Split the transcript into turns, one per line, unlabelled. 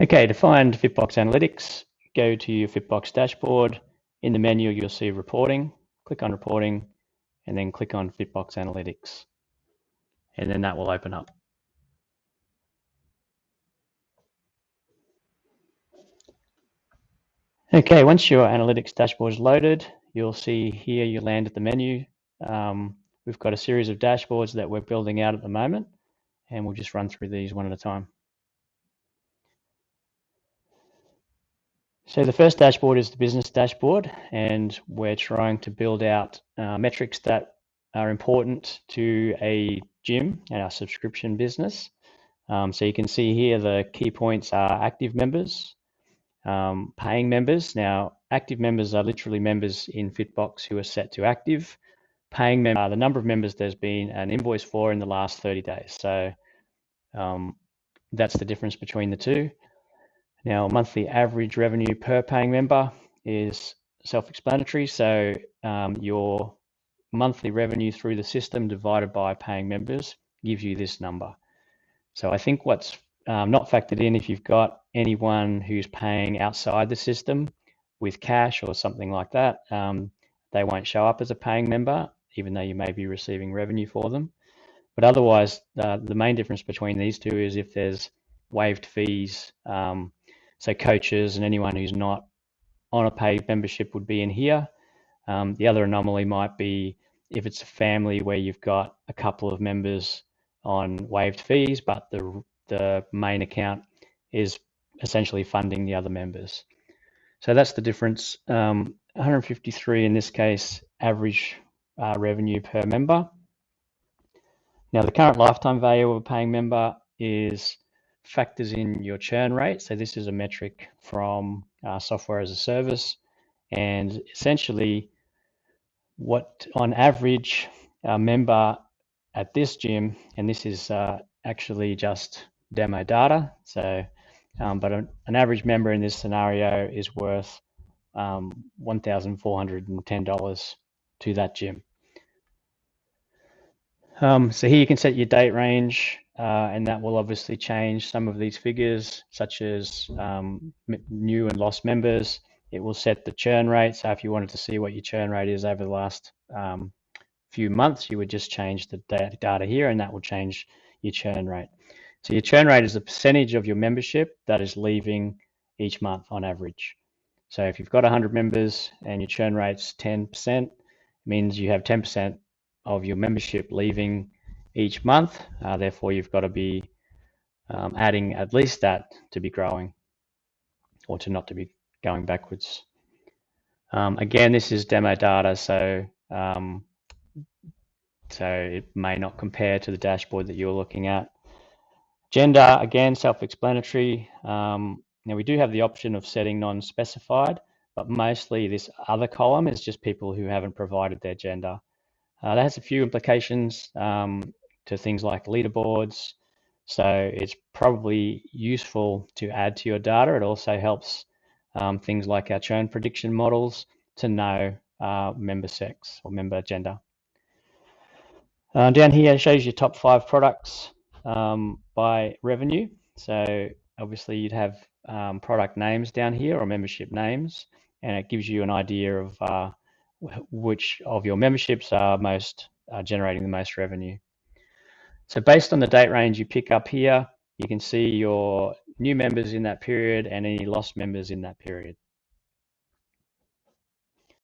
Okay, to find fitbox analytics, go to your fitbox dashboard. In the menu, you'll see reporting. Click on reporting and then click on fitbox analytics. And then that will open up. Okay, once your analytics dashboard is loaded, you'll see here you land at the menu. We've got a series of dashboards that we're building out at the moment, and we'll just run through these one at a time. So the first dashboard is the business dashboard, and we're trying to build out metrics that are important to a gym and our subscription business. So you can see here the key points are active members, paying members. Now, active members are literally members in Fitbox who are set to active. Paying members are the number of members there's been an invoice for in the last 30 days. So that's the difference between the two. Now, monthly average revenue per paying member is self-explanatory. So your monthly revenue through the system divided by paying members gives you this number. So I think what's not factored in, if you've got anyone who's paying outside the system with cash or something like that, they won't show up as a paying member, even though you may be receiving revenue for them. But otherwise, the main difference between these two is if there's waived fees. So coaches and anyone who's not on a paid membership would be in here. The other anomaly might be if it's a family where you've got a couple of members on waived fees, but the main account is essentially funding the other members. So that's the difference. 153 in this case, average revenue per member. Now the current lifetime value of a paying member is factors in your churn rate. So this is a metric from software as a service, and essentially what on average a member at this gym, and this is actually just demo data, so but an average member in this scenario is worth $1,410 to that gym. So here you can set your date range, and that will obviously change some of these figures, such as new and lost members. It will set the churn rate. So if you wanted to see what your churn rate is over the last few months, you would just change the data here, and that will change your churn rate. So your churn rate is the percentage of your membership that is leaving each month on average. So if you've got 100 members and your churn rate's 10%, it means you have 10% of your membership leaving each month. Therefore, you've got to be adding at least that to be growing, or to not to be going backwards. Again, this is demo data, so it may not compare to the dashboard that you're looking at. Gender, again, self-explanatory. Now we do have the option of setting non-specified, but mostly this other column is just people who haven't provided their gender. That has a few implications to things like leaderboards. So it's probably useful to add to your data. It also helps things like our churn prediction models to know member sex or member gender. Down here shows you top 5 products by revenue. So obviously you'd have product names down here, or membership names, and it gives you an idea of which of your memberships are generating the most revenue. So based on the date range you pick up here, you can see your new members in that period and any lost members in that period.